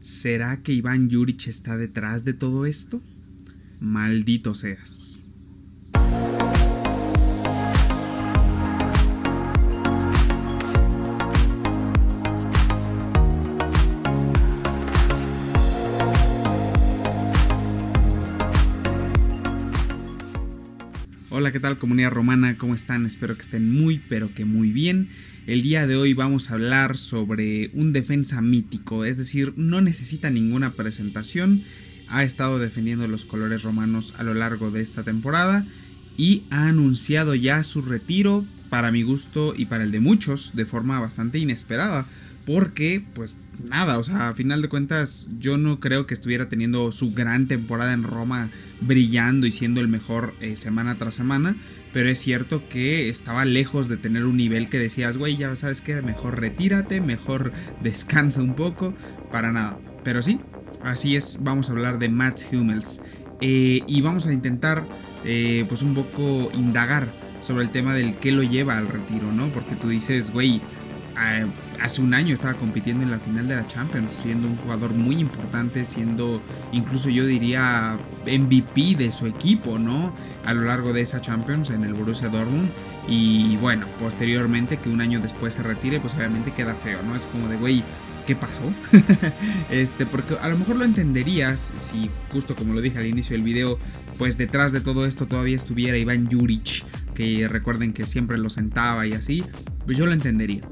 ¿Será que Iván Juric está detrás de todo esto? Maldito seas. Hola, ¿qué tal comunidad romana? ¿Cómo están? Espero que estén muy, pero que muy bien. El día de hoy vamos a hablar sobre un defensa mítico, es decir, no necesita ninguna presentación. Ha estado defendiendo los colores romanos a lo largo de esta temporada y ha anunciado ya su retiro, para mi gusto y para el de muchos, de forma bastante inesperada. Porque, pues nada, o sea, a final de cuentas yo no creo que estuviera teniendo su gran temporada en Roma, brillando y siendo el mejor semana tras semana. Pero es cierto que estaba lejos de tener un nivel que decías, güey, ya sabes que mejor retírate, mejor descansa un poco, para nada. Pero sí, así es, vamos a hablar de Mats Hummels. Y vamos a intentar, pues un poco indagar sobre el tema del qué lo lleva al retiro, ¿no? Porque tú dices, güey, hace un año estaba compitiendo en la final de la Champions, siendo un jugador muy importante, siendo incluso yo diría MVP de su equipo, ¿no? A lo largo de esa Champions en el Borussia Dortmund. Y bueno, posteriormente que un año después se retire, pues obviamente queda feo, ¿no? Es como de, güey, ¿qué pasó? Porque a lo mejor lo entenderías si, justo como lo dije al inicio del video, pues detrás de todo esto todavía estuviera Iván Juric, que recuerden que siempre lo sentaba y así, pues yo lo entendería.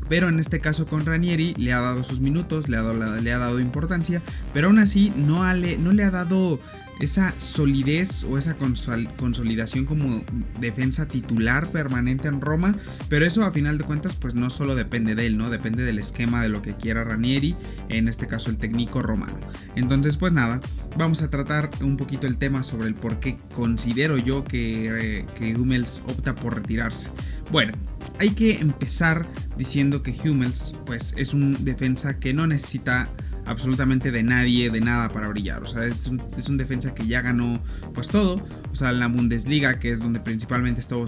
Pero en este caso con Ranieri le ha dado sus minutos, le ha dado importancia, pero aún así no le ha dado esa solidez o esa consolidación como defensa titular permanente en Roma. Pero eso a final de cuentas pues no solo depende de él, ¿no? Depende del esquema de lo que quiera Ranieri, en este caso el técnico romano. Entonces pues nada, vamos a tratar un poquito el tema sobre el por qué considero yo que Hummels opta por retirarse. Bueno, hay que empezar diciendo que Hummels pues es un defensa que no necesita absolutamente de nadie, de nada para brillar. O sea, es un defensa que ya ganó pues todo. O sea, la Bundesliga, que es donde principalmente estuvo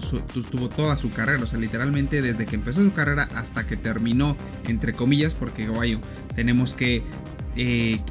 toda su carrera. O sea, literalmente desde que empezó su carrera hasta que terminó, entre comillas, porque guayo, tenemos que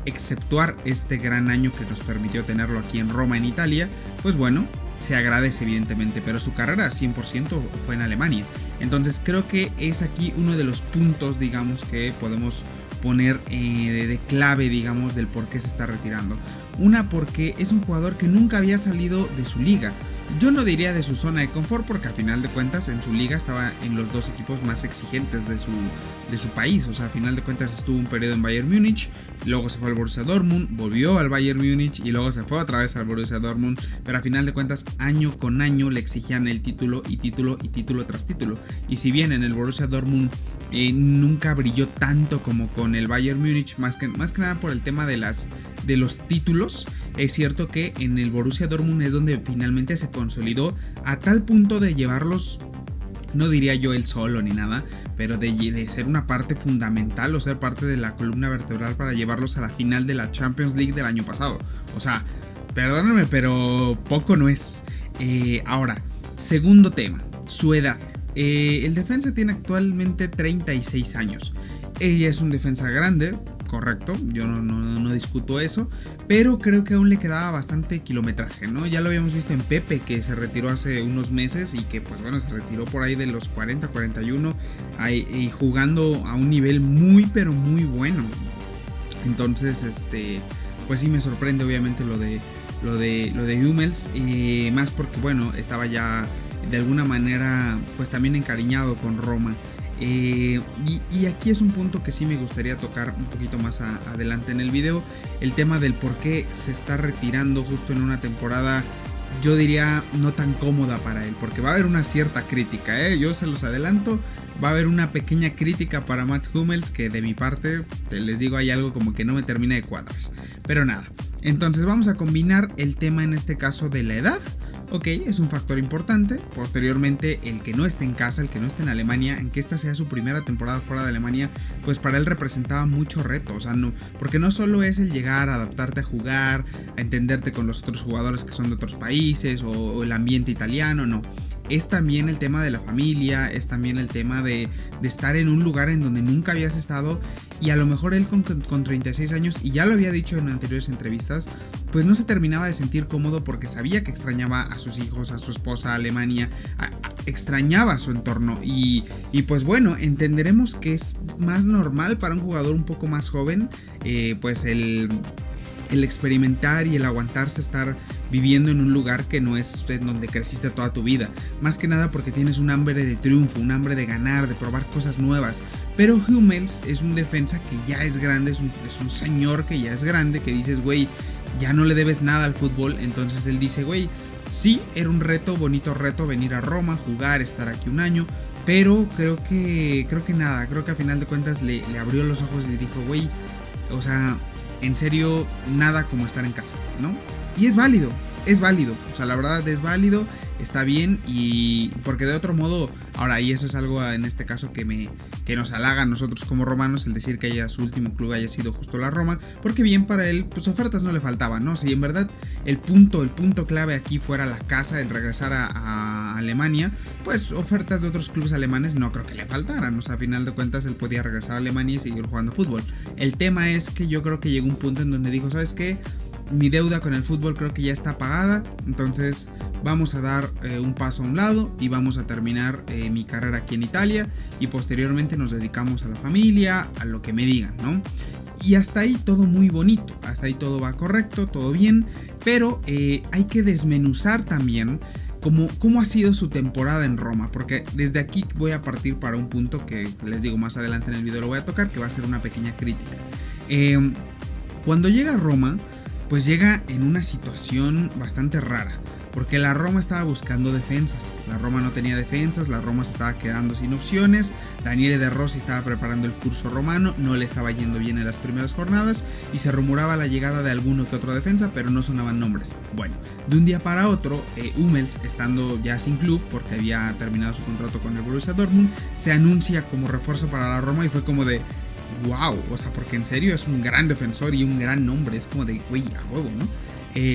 exceptuar este gran año que nos permitió tenerlo aquí en Roma, en Italia. Pues bueno, se agradece evidentemente, pero su carrera 100% fue en Alemania. Entonces creo que es aquí uno de los puntos, digamos, que podemos poner de clave, digamos, del por qué se está retirando. Una, porque es un jugador que nunca había salido de su liga. Yo no diría de su zona de confort, porque a final de cuentas en su liga estaba en los dos equipos más exigentes de su país. O sea, a final de cuentas estuvo un periodo en Bayern Múnich, luego se fue al Borussia Dortmund, volvió al Bayern Múnich y luego se fue otra vez al Borussia Dortmund. Pero a final de cuentas año con año le exigían el título y título y título tras título. Y si bien en el Borussia Dortmund nunca brilló tanto como con el Bayern Múnich, más que nada por el tema de los títulos, es cierto que en el Borussia Dortmund es donde finalmente se consolidó a tal punto de llevarlos, no diría yo él solo ni nada, pero de ser una parte fundamental o ser parte de la columna vertebral para llevarlos a la final de la Champions League del año pasado. O sea, perdónenme, pero poco no es. Ahora, segundo tema, su edad. El defensa tiene actualmente 36 años. Ella es un defensa grande, correcto, yo no discuto eso, pero creo que aún le quedaba bastante kilometraje, ¿no? Ya lo habíamos visto en Pepe, que se retiró hace unos meses y que pues bueno, se retiró por ahí de los 40, 41 y jugando a un nivel muy pero muy bueno. Entonces pues sí me sorprende obviamente lo de Hummels, más porque bueno, estaba ya de alguna manera pues también encariñado con Roma. Y aquí es un punto que sí me gustaría tocar un poquito más adelante en el video, el tema del por qué se está retirando justo en una temporada, yo diría no tan cómoda para él, porque va a haber una cierta crítica, yo se los adelanto, va a haber una pequeña crítica para Mats Hummels que de mi parte, les digo, hay algo como que no me termina de cuadrar, pero nada. Entonces vamos a combinar el tema en este caso de la edad. Ok, es un factor importante. Posteriormente, el que no esté en casa, el que no esté en Alemania, en que esta sea su primera temporada fuera de Alemania, pues para él representaba mucho reto. O sea, no, porque no solo es el llegar, a adaptarte a jugar, a entenderte con los otros jugadores que son de otros países o el ambiente italiano, no. es también el tema de la familia, es también el tema de estar en un lugar en donde nunca habías estado, y a lo mejor él con 36 años, y ya lo había dicho en anteriores entrevistas, pues no se terminaba de sentir cómodo porque sabía que extrañaba a sus hijos, a su esposa, a Alemania, extrañaba su entorno, y pues bueno, entenderemos que es más normal para un jugador un poco más joven, pues el experimentar y el aguantarse estar viviendo en un lugar que no es en donde creciste toda tu vida, más que nada porque tienes un hambre de triunfo, un hambre de ganar, de probar cosas nuevas. Pero Hummels es un defensa que ya es grande, es un señor que ya es grande, que dices, güey, ya no le debes nada al fútbol. Entonces él dice, güey, sí, era un reto, bonito reto venir a Roma, jugar, estar aquí un año, pero creo que a final de cuentas le abrió los ojos y le dijo, güey, o sea, en serio, nada como estar en casa, ¿no? Y es válido, o sea, la verdad es válido, está bien, y porque de otro modo, ahora, y eso es algo en este caso que nos halaga a nosotros como romanos, el decir que su último club haya sido justo la Roma, porque bien para él, pues ofertas no le faltaban, ¿no? Si en verdad el punto clave aquí fuera la casa, el regresar a Alemania, pues ofertas de otros clubes alemanes no creo que le faltaran, o sea, a final de cuentas él podía regresar a Alemania y seguir jugando fútbol. El tema es que yo creo que llegó un punto en donde dijo, ¿sabes qué? Mi deuda con el fútbol creo que ya está pagada, entonces vamos a dar un paso a un lado y vamos a terminar mi carrera aquí en Italia, y posteriormente nos dedicamos a la familia, a lo que me digan, ¿no? Y hasta ahí todo muy bonito, hasta ahí todo va correcto, todo bien, pero hay que desmenuzar también cómo ha sido su temporada en Roma, porque desde aquí voy a partir para un punto que les digo más adelante en el video lo voy a tocar, que va a ser una pequeña crítica. Cuando llega a Roma, pues llega en una situación bastante rara, porque la Roma estaba buscando defensas, la Roma no tenía defensas, la Roma se estaba quedando sin opciones, Daniele De Rossi estaba preparando el curso romano, no le estaba yendo bien en las primeras jornadas, y se rumoraba la llegada de alguno que otro defensa, pero no sonaban nombres. Bueno, de un día para otro, Hummels, estando ya sin club, porque había terminado su contrato con el Borussia Dortmund, se anuncia como refuerzo para la Roma, y fue como de wow, o sea, porque en serio es un gran defensor y un gran nombre, es como de güey, a huevo, ¿no?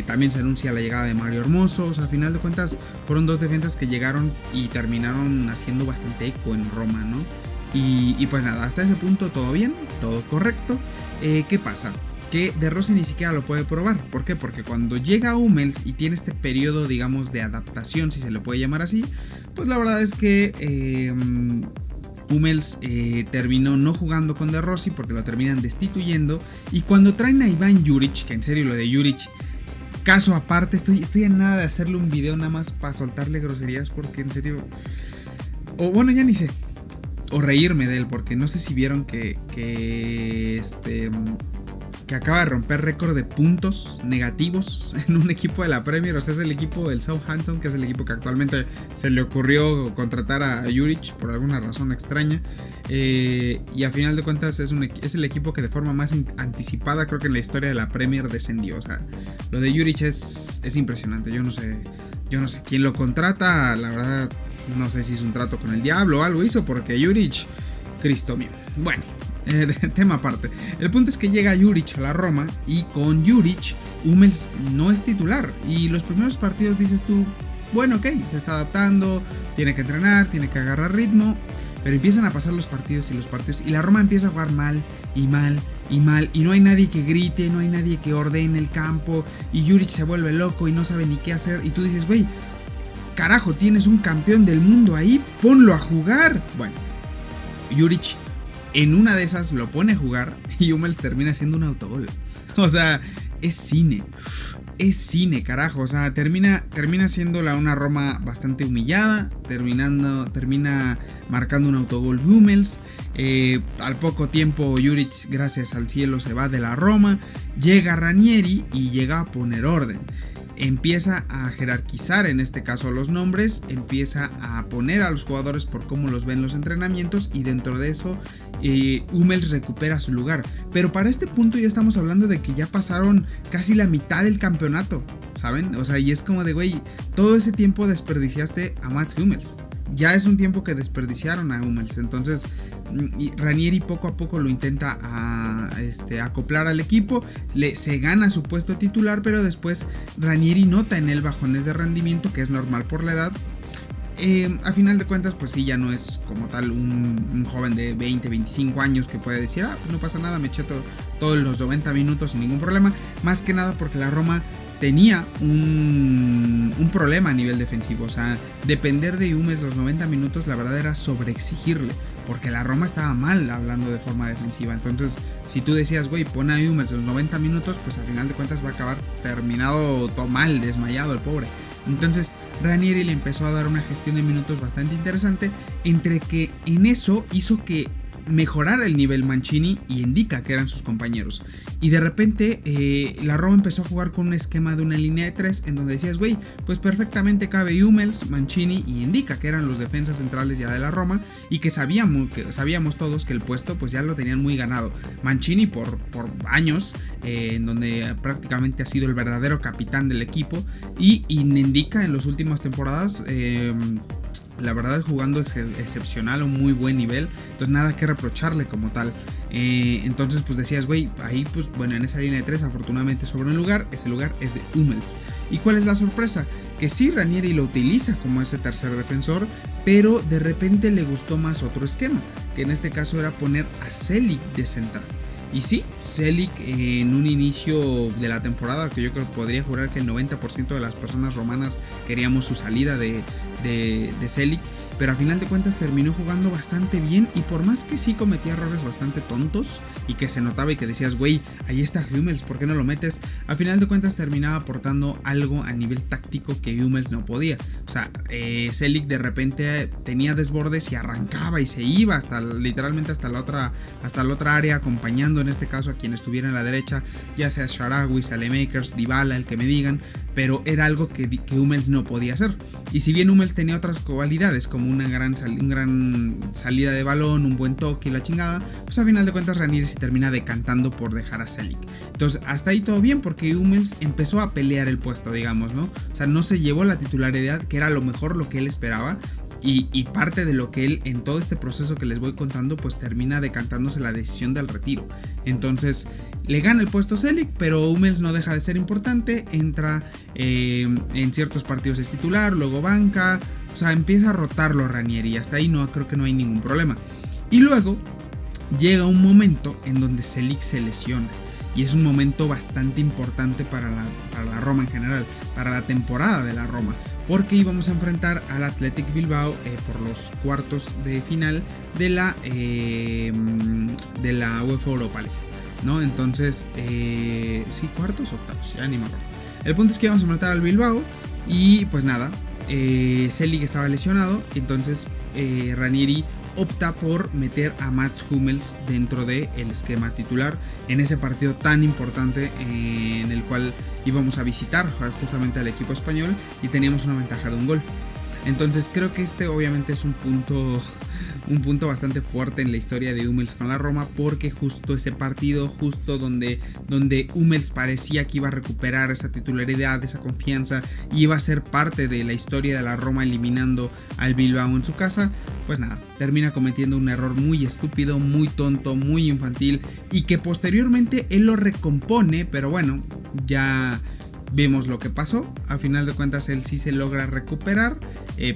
También se anuncia la llegada de Mario Hermoso, o sea, al final de cuentas fueron dos defensas que llegaron y terminaron haciendo bastante eco en Roma, ¿no? Y pues nada, hasta ese punto todo bien, todo correcto. ¿Qué pasa? Que De Rossi ni siquiera lo puede probar. ¿Por qué? Porque cuando llega Hummels y tiene este periodo, digamos, de adaptación, si se le puede llamar así, pues la verdad es que Hummels terminó no jugando con De Rossi porque lo terminan destituyendo, y cuando traen a Ivan Juric, que en serio lo de Juric, caso aparte, estoy en nada de hacerle un video nada más para soltarle groserías, porque en serio, o bueno, ya ni sé, o reírme de él, porque no sé si vieron que acaba de romper récord de puntos negativos en un equipo de la Premier, o sea, es el equipo del Southampton, que es el equipo que actualmente se le ocurrió contratar a Juric por alguna razón extraña, y a final de cuentas es el equipo que de forma más anticipada creo que en la historia de la Premier descendió. O sea, lo de Juric es impresionante. Yo no sé quién lo contrata, la verdad no sé si es un trato con el diablo o algo hizo, porque Juric, Cristo mío. Bueno, tema aparte. El punto es que llega Juric a la Roma, y con Juric Hummels no es titular, y los primeros partidos dices tú, bueno, ok, se está adaptando, tiene que entrenar, tiene que agarrar ritmo, pero empiezan a pasar los partidos, y la Roma empieza a jugar mal, y no hay nadie que grite, no hay nadie que ordene el campo, y Juric se vuelve loco y no sabe ni qué hacer, y tú dices, güey, carajo, tienes un campeón del mundo ahí, ponlo a jugar. Bueno, Juric en una de esas lo pone a jugar, y Hummels termina siendo un autogol. O sea, es cine, carajo. O sea, termina siendo una Roma bastante humillada, termina marcando un autogol Hummels. Al poco tiempo Juric, gracias al cielo, se va de la Roma, llega Ranieri y llega a poner orden. Empieza a jerarquizar en este caso los nombres, empieza a poner a los jugadores por cómo los ven los entrenamientos, y dentro de eso Hummels recupera su lugar. Pero para este punto ya estamos hablando de que ya pasaron casi la mitad del campeonato, ¿saben? O sea, y es como de güey, todo ese tiempo desperdiciaste a Mats Hummels. Ya es un tiempo que desperdiciaron a Hummels. Entonces Ranieri poco a poco lo intenta acoplar al equipo, se gana su puesto titular, pero después Ranieri nota en él bajones de rendimiento, que es normal por la edad. a final de cuentas, pues sí, ya no es como tal un joven de 20, 25 años que puede decir, pues no pasa nada, me eché todos los 90 minutos sin ningún problema. Más que nada porque la Roma tenía un problema a nivel defensivo. O sea, depender de Hummels los 90 minutos, la verdad era sobreexigirle, porque la Roma estaba mal hablando de forma defensiva. Entonces, si tú decías, güey, pon a Hummels los 90 minutos, pues al final de cuentas va a acabar terminado todo mal, desmayado el pobre. Entonces Ranieri le empezó a dar una gestión de minutos bastante interesante, entre que en eso hizo que mejorara el nivel Mancini y Indica, que eran sus compañeros. Y de repente la Roma empezó a jugar con un esquema de una línea de 3 en donde decías, güey, pues perfectamente cabe Hummels, Mancini y Indica, que eran los defensas centrales ya de la Roma, y que sabíamos todos que el puesto pues ya lo tenían muy ganado. Mancini por años, en donde prácticamente ha sido el verdadero capitán del equipo, y Indica en las últimas temporadas, la verdad jugando excepcional, a un muy buen nivel, entonces nada que reprocharle como tal. Entonces pues decías, güey, ahí pues bueno, en esa línea de 3 afortunadamente sobra un lugar, ese lugar es de Hummels. ¿Y cuál es la sorpresa? Que sí, Ranieri lo utiliza como ese tercer defensor, pero de repente le gustó más otro esquema, que en este caso era poner a Celik de central. Y sí, Celik en un inicio de la temporada, que yo creo que podría jurar que el 90% de las personas romanas queríamos su salida de Celik, pero a final de cuentas terminó jugando bastante bien, y por más que sí cometía errores bastante tontos y que se notaba y que decías, güey, ahí está Hummels, ¿por qué no lo metes? A final de cuentas terminaba aportando algo a nivel táctico que Hummels no podía. O sea, Celik de repente tenía desbordes y arrancaba y se iba literalmente hasta la otra área, acompañando en este caso a quien estuviera en la derecha, ya sea Shaarawy, Saelemaekers, Dybala, el que me digan, pero era algo que Hummels no podía hacer. Y si bien Hummels tenía otras cualidades como una gran salida de balón, un buen toque y la chingada, pues a final de cuentas Ranieri se termina decantando por dejar a Celik. Entonces hasta ahí todo bien, porque Hummels empezó a pelear el puesto, digamos, ¿no? O sea, no se llevó la titularidad, que era a lo mejor lo que él esperaba. Y parte de lo que él, en todo este proceso que les voy contando, pues termina decantándose la decisión del retiro. Entonces le gana el puesto Celik, pero Hummels no deja de ser importante. Entra en ciertos partidos es titular, luego banca. O sea, empieza a rotarlo Ranieri, y hasta ahí creo que no hay ningún problema. Y luego llega un momento en donde Celik se lesiona. Y es un momento bastante importante para la Roma en general, para la temporada de la Roma, porque íbamos a enfrentar al Athletic Bilbao por los cuartos de final de la UEFA Europa League, ¿no? Entonces, sí, cuartos, octavos, ya ni me acuerdo. El punto es que íbamos a enfrentar al Bilbao y pues nada, Celik estaba lesionado, entonces Ranieri opta por meter a Mats Hummels dentro del esquema titular en ese partido tan importante en el cual íbamos a visitar justamente al equipo español y teníamos una ventaja de un gol. Entonces creo que este obviamente es un punto bastante fuerte en la historia de Hummels con la Roma, porque justo ese partido, justo donde Hummels parecía que iba a recuperar esa titularidad, esa confianza, y iba a ser parte de la historia de la Roma eliminando al Bilbao en su casa, pues nada, termina cometiendo un error muy estúpido, muy tonto, muy infantil, y que posteriormente él lo recompone, pero bueno, ya vemos lo que pasó. A final de cuentas él sí se logra recuperar,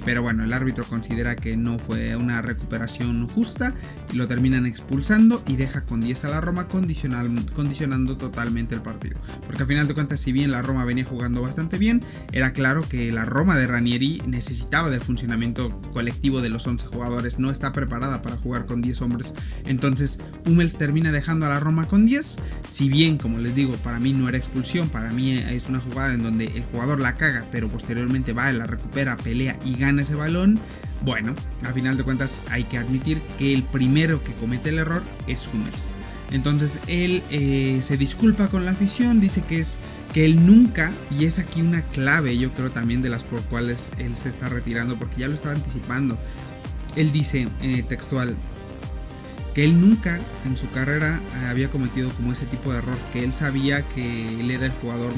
pero bueno, el árbitro considera que no fue una recuperación justa y lo terminan expulsando y deja con 10 a la Roma, condicionando totalmente el partido. Porque a final de cuentas, si bien la Roma venía jugando bastante bien, era claro que la Roma de Ranieri necesitaba del funcionamiento colectivo de los 11 jugadores, no está preparada para jugar con 10 hombres. Entonces Hummels termina dejando a la Roma con 10, si bien, como les digo, para mí no era expulsión, para mí es una jugada en donde el jugador la caga, pero posteriormente va, la recupera, pelea y gana ese balón. Bueno, a final de cuentas hay que admitir que el primero que comete el error es Hummels. Entonces él se disculpa con la afición, dice que él nunca, y es aquí una clave yo creo también de las por cuales él se está retirando, porque ya lo estaba anticipando. Él dice textual: que él nunca en su carrera había cometido como ese tipo de error, que él sabía que él era el jugador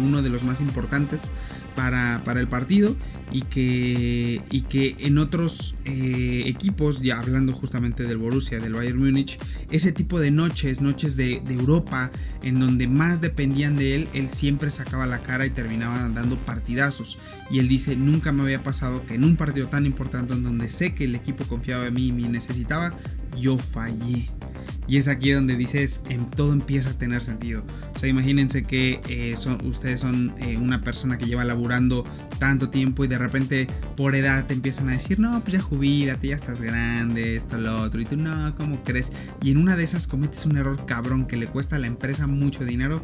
uno de los más importantes para el partido, y que en otros equipos, ya hablando justamente del Borussia, del Bayern Múnich, ese tipo de noches de Europa en donde más dependían de él, él siempre sacaba la cara y terminaba dando partidazos. Y él dice, nunca me había pasado que en un partido tan importante en donde sé que el equipo confiaba en mí y me necesitaba, yo fallé. Y es aquí donde dices, todo empieza a tener sentido. O sea, imagínense que ustedes son una persona que lleva laburando tanto tiempo y de repente por edad te empiezan a decir, no, pues ya jubílate, ya estás grande, esto, lo otro. Y tú, no, ¿cómo crees? Y en una de esas cometes un error cabrón que le cuesta a la empresa mucho dinero.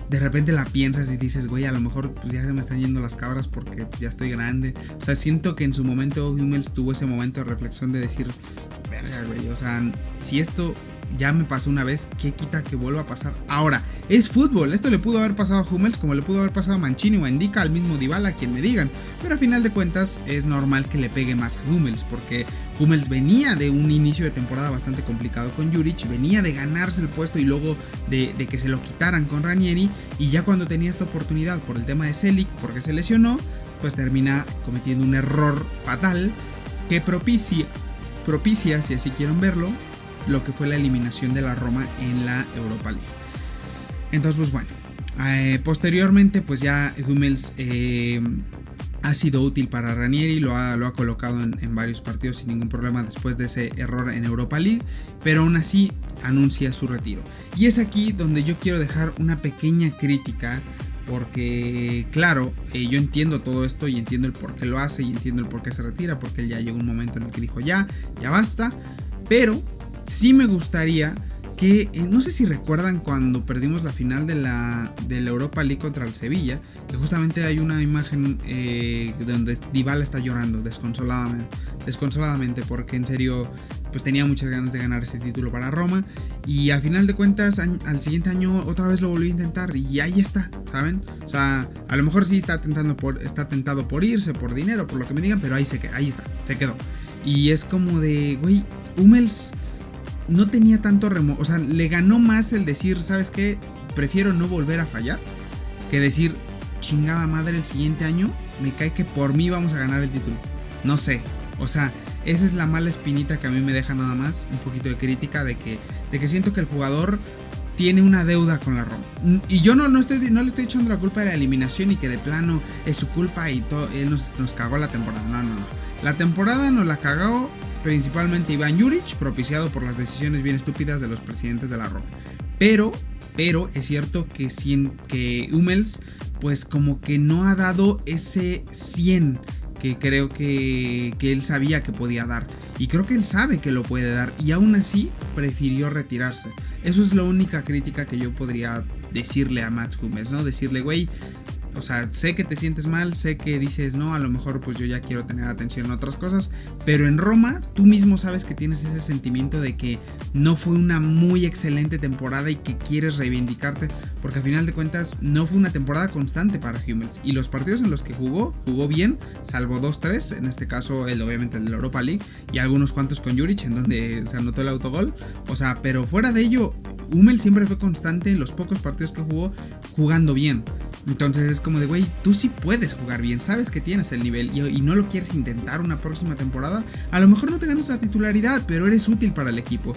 De repente la piensas y dices, güey, a lo mejor pues ya se me están yendo las cabras porque pues, ya estoy grande. O sea, siento que en su momento Hummels tuvo ese momento de reflexión de decir, verga, güey, o sea, si esto ya me pasó una vez, ¿qué quita que vuelva a pasar? Ahora, es fútbol, esto le pudo haber pasado a Hummels como le pudo haber pasado a Mancini o a Indica, al mismo Dybala, a quien me digan. Pero a final de cuentas es normal que le pegue más a Hummels, porque Hummels venía de un inicio de temporada bastante complicado con Juric, venía de ganarse el puesto y luego de que se lo quitaran con Ranieri, y ya cuando tenía esta oportunidad por el tema de Celik, porque se lesionó, pues termina cometiendo un error fatal que propicia, si así quieren verlo, lo que fue la eliminación de la Roma en la Europa League. Entonces, pues bueno, posteriormente pues ya Hummels ha sido útil para Ranieri, lo ha colocado en varios partidos sin ningún problema después de ese error en Europa League, pero aún así anuncia su retiro. Y es aquí donde yo quiero dejar una pequeña crítica, porque claro, yo entiendo todo esto y entiendo el por qué lo hace y entiendo el por qué se retira, porque él ya llegó un momento en el que dijo ya basta, pero sí me gustaría que, no sé si recuerdan cuando perdimos la final de la Europa League contra el Sevilla, que justamente hay una imagen donde Dybala está llorando desconsoladamente, porque en serio pues tenía muchas ganas de ganar ese título para Roma, y a final de cuentas al siguiente año otra vez lo volvió a intentar y ahí está, ¿saben? O sea, a lo mejor sí está tentado por irse, por dinero, por lo que me digan, pero ahí está, se quedó. Y es como de, güey, Hummels no tenía tanto o sea, le ganó más el decir, ¿sabes qué? Prefiero no volver a fallar, que decir, chingada madre, el siguiente año me cae que por mí vamos a ganar el título. No sé, o sea, esa es la mala espinita que a mí me deja nada más, un poquito de crítica de que siento que el jugador tiene una deuda con la Roma. Y yo no le estoy echando la culpa de la eliminación y que de plano es su culpa y todo, él nos cagó la temporada. No. La temporada nos la cagó principalmente Ivan Juric, propiciado por las decisiones bien estúpidas de los presidentes de la Roma. Pero es cierto que Hummels pues como que no ha dado ese 100 que creo que él sabía que podía dar, y creo que él sabe que lo puede dar, y aún así prefirió retirarse. Eso es la única crítica que yo podría decirle a Mats Hummels, ¿no? Decirle, güey, o sea, sé que te sientes mal, sé que dices, no, a lo mejor pues yo ya quiero tener atención en otras cosas, pero en Roma tú mismo sabes que tienes ese sentimiento de que no fue una muy excelente temporada y que quieres reivindicarte, porque al final de cuentas no fue una temporada constante para Hummels, y los partidos en los que jugó bien, salvo 2-3, en este caso obviamente el de la Europa League, y algunos cuantos con Juric en donde se anotó el autogol, o sea, pero fuera de ello, Hummels siempre fue constante en los pocos partidos que jugó, jugando bien. Entonces es como de, güey, tú sí puedes jugar bien, sabes que tienes el nivel y no lo quieres intentar una próxima temporada. A lo mejor no te ganas la titularidad, pero eres útil para el equipo.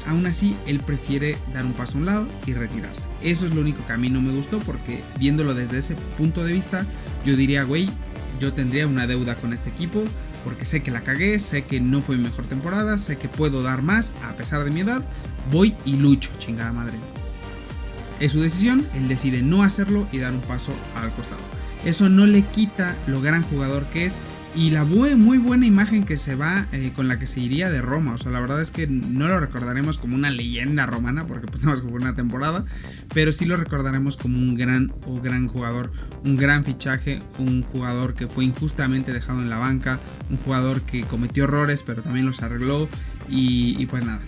Aún así, él prefiere dar un paso a un lado y retirarse. Eso es lo único que a mí no me gustó, porque viéndolo desde ese punto de vista, yo diría, güey, yo tendría una deuda con este equipo, porque sé que la cagué, sé que no fue mi mejor temporada, sé que puedo dar más a pesar de mi edad, voy y lucho, chingada madre. Es su decisión, él decide no hacerlo y dar un paso al costado. Eso no le quita lo gran jugador que es y la muy buena imagen que se va con la que se iría de Roma. O sea, la verdad es que no lo recordaremos como una leyenda romana, porque pues nada más jugó una temporada, pero sí lo recordaremos como un gran jugador, un gran fichaje, un jugador que fue injustamente dejado en la banca, un jugador que cometió errores pero también los arregló y pues nada.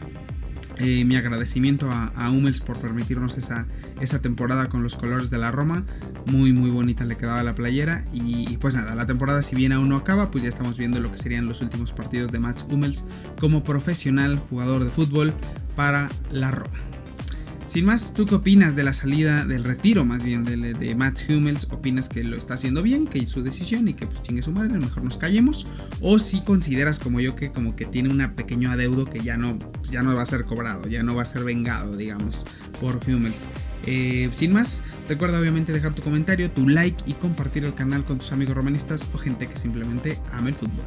Mi agradecimiento a Hummels por permitirnos esa temporada con los colores de la Roma. Muy bonita le quedaba la playera. Y pues nada, la temporada, si bien aún no acaba, pues ya estamos viendo lo que serían los últimos partidos de Mats Hummels como profesional jugador de fútbol para la Roma. Sin más, ¿tú qué opinas de la salida, del retiro más bien de Mats Hummels? ¿Opinas que lo está haciendo bien, que es su decisión y que pues chingue su madre, mejor nos callemos? ¿O si consideras como yo que como que tiene un pequeño adeudo que ya no va a ser cobrado, ya no va a ser vengado, digamos, por Hummels? Sin más, recuerda obviamente dejar tu comentario, tu like y compartir el canal con tus amigos romanistas o gente que simplemente ama el fútbol.